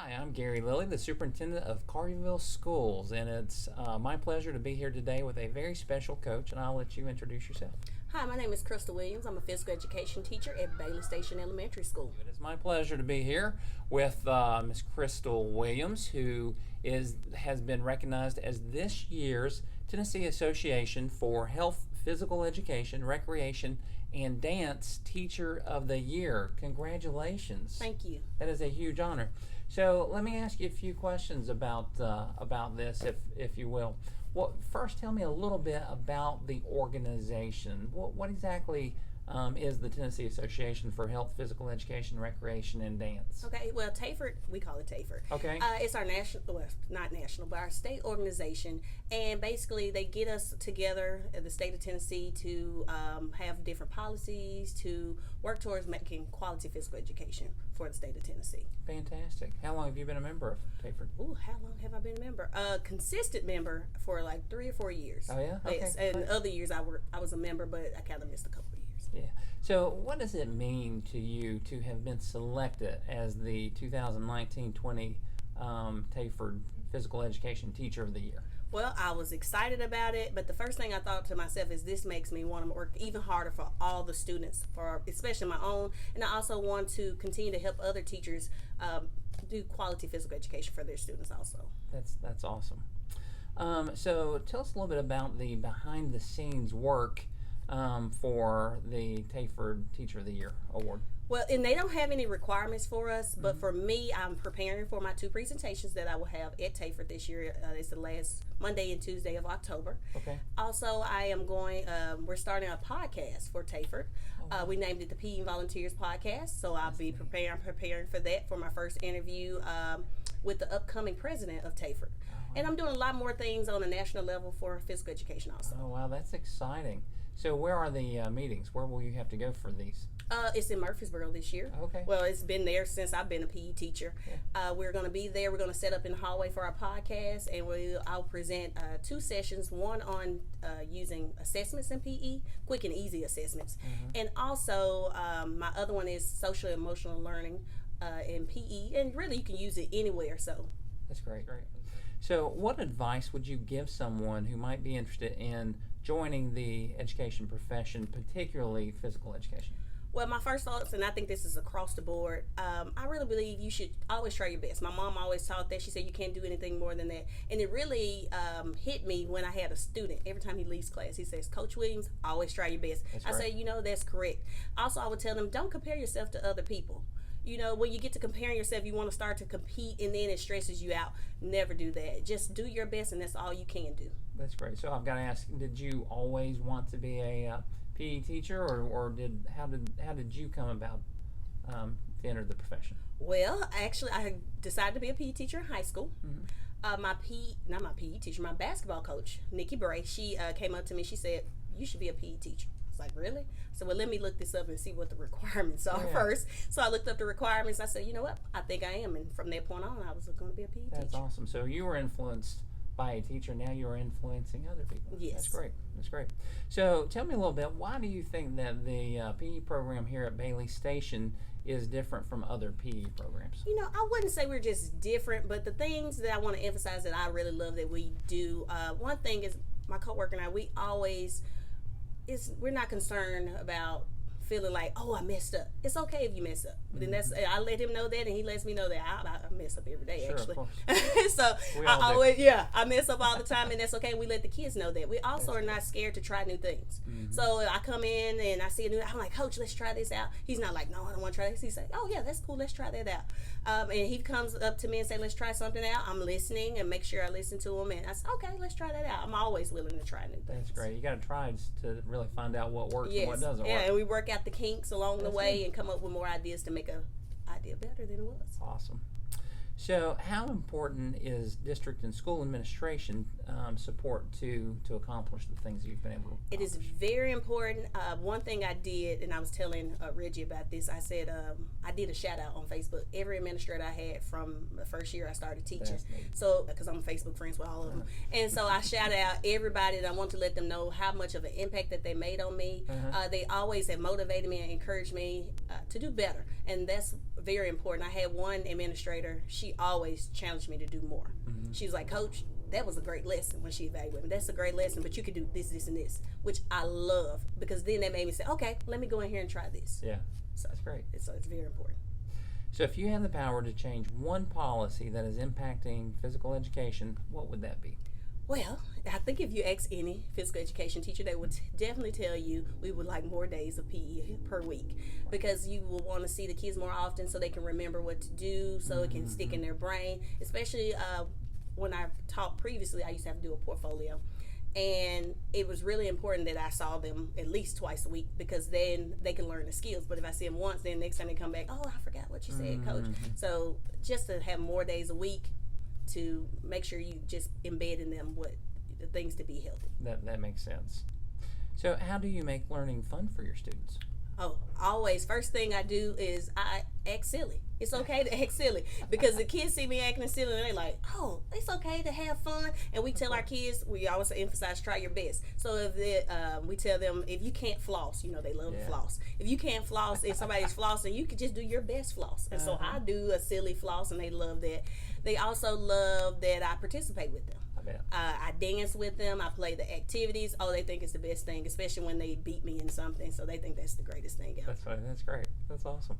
Hi, I'm Gary Lilly, the Superintendent of Carveyville Schools, and it's my pleasure to be here today with a very special coach, and I'll let you introduce yourself. Hi, my name is Crystal Williams. I'm a physical education teacher at Bayleys Station Elementary School. It is my pleasure to be here with Miss Crystal Williams, who has been recognized as this year's Tennessee Association for Health, Physical Education, Recreation, and Dance Teacher of the Year. Congratulations. Thank you. That is a huge honor. So let me ask you a few questions about this, if you will. Well, first, tell me a little bit about the organization. What exactly is the Tennessee Association for Health, Physical Education, Recreation, and Dance? Okay, well, TAFER, we call it TAFER. Okay. It's our national, well, not national, but our state organization. And basically, they get us together at the state of Tennessee to have different policies to work towards making quality physical education for the state of Tennessee. Fantastic. How long have you been a member of TAFER? Ooh, how long have I been a member? Consistent member for like 3 or 4 years. Oh, yeah? Okay. Yes, and other years I was a member, but I kind of missed a couple of years. Yeah. So what does it mean to you to have been selected as the 2019-20 TAFER Physical Education Teacher of the Year? Well, I was excited about it, but the first thing I thought to myself is this makes me want to work even harder for all the students, for especially my own, and I also want to continue to help other teachers do quality physical education for their students also. That's awesome. So tell us a little bit about the behind-the-scenes work for the TAFER Teacher of the Year Award. Well, and they don't have any requirements for us, but for me, I'm preparing for my 2 presentations that I will have at TAFER this year. It's the last Monday and Tuesday of October. Okay. Also, I am going, we're starting a podcast for TAFER. We named it the PE Volunteers Podcast, so I'll be preparing for that for my first interview with the upcoming president of TAFER. And I'm doing a lot more things on a national level for physical education also. Oh, wow, that's exciting. So where are the meetings? Where will you have to go for these? It's in Murfreesboro this year. Okay. Well, it's been there since I've been a PE teacher. Yeah. We're going to be there. We're going to set up in the hallway for our podcast, and I'll present 2 sessions, one on using assessments in PE, quick and easy assessments, and also my other one is social and emotional learning in PE, and really you can use it anywhere. So that's great. So what advice would you give someone who might be interested in joining the education profession, particularly physical education? Well, my first thoughts, and I think this is across the board, I really believe you should always try your best. My mom always taught that. She said you can't do anything more than that. And it really hit me when I had a student. Every time he leaves class, he says, Coach Williams, always try your best. I say, that's correct. Also, I would tell them, don't compare yourself to other people. When you get to comparing yourself, you want to start to compete, and then it stresses you out. Never do that. Just do your best, and that's all you can do. That's great. So I've got to ask, did you always want to be a PE teacher, or how did you come about to enter the profession? Well, actually, I decided to be a PE teacher in high school. My basketball coach, Nikki Bray, she came up to me. She said, "You should be a PE teacher." I was like, really? So, well, let me look this up and see what the requirements are first. So I looked up the requirements. I said, you know what? I think I am. And from that point on, I was going to be a PE teacher. That's awesome. So you were influenced by a teacher. Now you are influencing other people. Yes. That's great. So tell me a little bit, why do you think that the PE program here at Bayleys Station is different from other PE programs? I wouldn't say we're just different, but the things that I want to emphasize that I really love that we do, one thing is my coworker and I, we're not concerned about feeling like, oh, I messed up. It's okay if you mess up. Then I let him know that, and he lets me know that I mess up every day, actually. So I mess up all the time, and that's okay. We let the kids know that. We also are not scared to try new things. So I come in and I see a new, I'm like, Coach, let's try this out. He's not like, no, I don't want to try this. He says, oh yeah, that's cool. Let's try that out. And he comes up to me and say, let's try something out. I'm listening and make sure I listen to him, and I say, okay, let's try that out. I'm always willing to try new things. That's great. You got to try to really find out what works and what doesn't work. Yeah, and we work out the kinks along the way and come up with more ideas to make a idea better than it was. Awesome. So how important is district and school administration support to accomplish the things that you've been able to accomplish? It is very important. One thing I did, and I was telling Reggie about this, I said I did a shout out on Facebook. Every administrator I had from the first year I started teaching. So, because I'm Facebook friends with all of them. And so I shout out everybody, and I want to let them know how much of an impact that they made on me. They always have motivated me and encouraged me to do better. And that's very important. I had one administrator, she always challenged me to do more. She was like, Coach, that was a great lesson when she evaluated me. That's a great lesson, but you could do this, this, and this, which I love, because then that made me say, okay, let me go in here and try this. Yeah, so that's great. So it's very important. So if you had the power to change one policy that is impacting physical education, what would that be? Well, I think if you ask any physical education teacher, they would definitely tell you we would like more days of PE per week, because you will want to see the kids more often so they can remember what to do, so it can stick in their brain. Especially when I taught previously, I used to have to do a portfolio. And it was really important that I saw them at least twice a week, because then they can learn the skills. But if I see them once, then next time they come back, oh, I forgot what you said, Coach. So just to have more days a week to make sure you just embed in them what the things to be healthy. That makes sense. So how do you make learning fun for your students? Oh, always. First thing I do is I act silly. It's okay to act silly, because the kids see me acting silly and they're like, oh, it's okay to have fun. And we tell our kids, we always emphasize try your best. So if we tell them, if you can't floss, they love to floss. If you can't floss and somebody's flossing, you can just do your best floss. And so I do a silly floss, and they love that. They also love that I participate with them. I dance with them. I play the activities. Oh, they think it's the best thing, especially when they beat me in something. So they think that's the greatest thing ever. That's funny. That's great. That's awesome.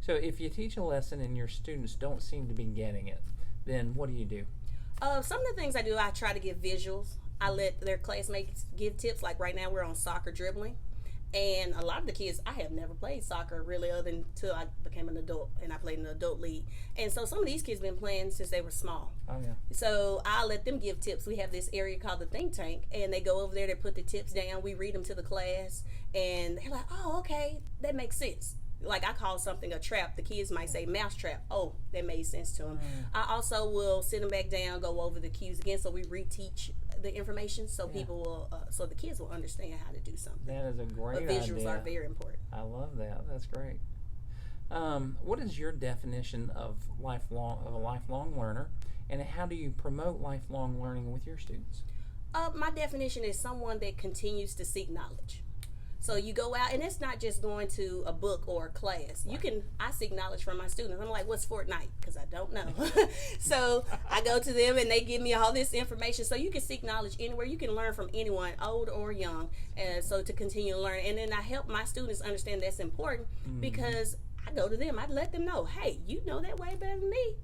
So if you teach a lesson and your students don't seem to be getting it, then what do you do? Some of the things I do, I try to give visuals. I let their classmates give tips. Like right now we're on soccer dribbling. And a lot of the kids, I have never played soccer really other than until I became an adult, and I played in the adult league. And so some of these kids have been playing since they were small. Oh, yeah. So I let them give tips. We have this area called the think tank, and they go over there, they put the tips down, we read them to the class, and they're like, oh, okay, that makes sense. Like I call something a trap. The kids might say mouse trap. Oh, that made sense to them. I also will sit them back down, go over the cues again, so we reteach the information, so people will, so the kids will understand how to do something. That is a great idea. But visuals are very important. I love that. That's great. What is your definition of a lifelong learner, and how do you promote lifelong learning with your students? My definition is someone that continues to seek knowledge. So you go out, and it's not just going to a book or a class. I seek knowledge from my students. I'm like, what's Fortnite? Because I don't know. So I go to them, and they give me all this information. So you can seek knowledge anywhere. You can learn from anyone, old or young. So to continue to learn. And then I help my students understand that's important, because I go to them. I let them know, hey, you know that way better than me.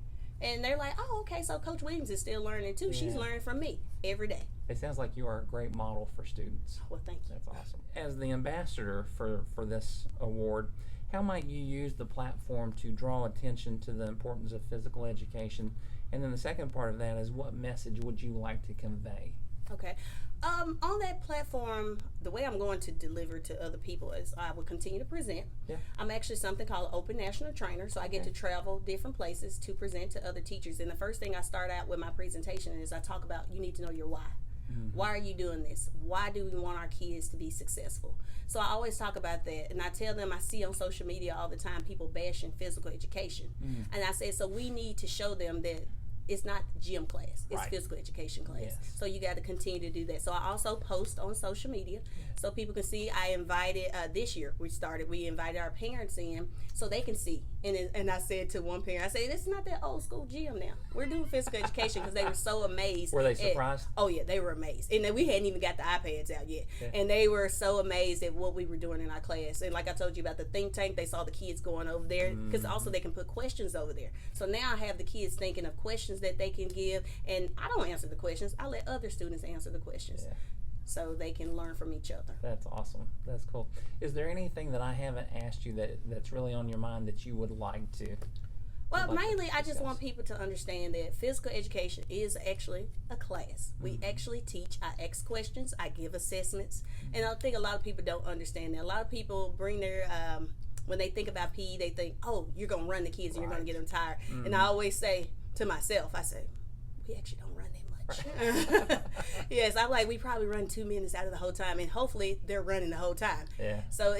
And they're like, oh, okay, so Coach Williams is still learning too. Yeah. She's learning from me every day. It sounds like you are a great model for students. Well, thank you. That's awesome. As the ambassador for this award, how might you use the platform to draw attention to the importance of physical education? And then the second part of that is, what message would you like to convey? Okay. On that platform, the way I'm going to deliver to other people is I will continue to present. Yeah. I'm actually something called Open National Trainer, so I get to travel different places to present to other teachers. And the first thing I start out with my presentation is I talk about, you need to know your why. Why are you doing this? Why do we want our kids to be successful? So I always talk about that, and I tell them, I see on social media all the time people bashing physical education. And I said, so we need to show them that it's not gym class, it's physical education class. Yes. So you got to continue to do that. So I also post on social media so people can see. I invited, this year we invited our parents in so they can see. And I said to one parent, I said, this is not that old school gym now. We're doing physical education, because they were so amazed. Were they surprised? Oh yeah, they were amazed. And then we hadn't even got the iPads out yet. Yeah. And they were so amazed at what we were doing in our class. And like I told you about the think tank, they saw the kids going over there, because also they can put questions over there. So now I have the kids thinking of questions that they can give, and I don't answer the questions. I let other students answer the questions. Yeah. So they can learn from each other. That's awesome. That's cool. Is there anything that I haven't asked you that's really on your mind that you would like to? Well, mainly I just want people to understand that physical education is actually a class. We actually teach. I ask questions. I give assessments. And I think a lot of people don't understand that. A lot of people bring their when they think about PE, they think, oh, you're going to run the kids and you're going to get them tired. And I always say to myself, I say, we actually don't run that much. Yes, I'm like, we probably run 2 minutes out of the whole time, and hopefully they're running the whole time. Yeah. So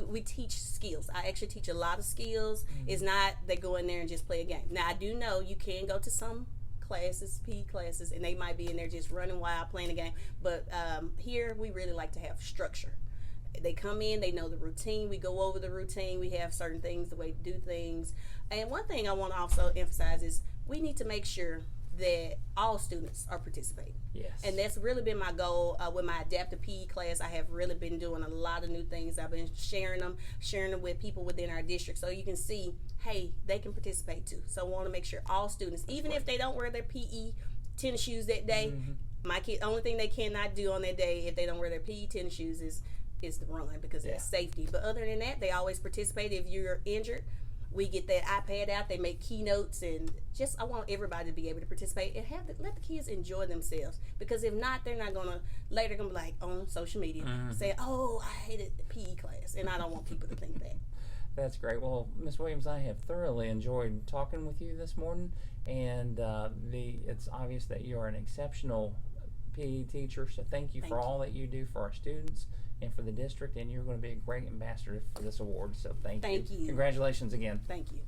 we teach skills. I actually teach a lot of skills. It's not they go in there and just play a game. Now I do know you can go to some classes, PE classes, and they might be in there just running wild playing a game. But here we really like to have structure. They come in, they know the routine. We go over the routine. We have certain things, the way to do things. And one thing I want to also emphasize is we need to make sure that all students are participating. Yes. And that's really been my goal with my adaptive PE class. I have really been doing a lot of new things. I've been sharing them with people within our district, so you can see, hey, they can participate too. So I want to make sure all students, even if they don't wear their PE tennis shoes that day, my kid, only thing they cannot do on that day if they don't wear their PE tennis shoes is the run, because that's safety. But other than that, they always participate. If you're injured, we get that iPad out. They make keynotes, and I want everybody to be able to participate and let the kids enjoy themselves. Because if not, they're not gonna later gonna be like on social media say, "Oh, I hated the PE class," and I don't want people to think that. That's great. Well, Ms. Williams, I have thoroughly enjoyed talking with you this morning, and it's obvious that you are an exceptional PE teacher. So thank you for all that you do for our students and for the district, and you're going to be a great ambassador for this award. So thank you. Thank you. Congratulations again. Thank you.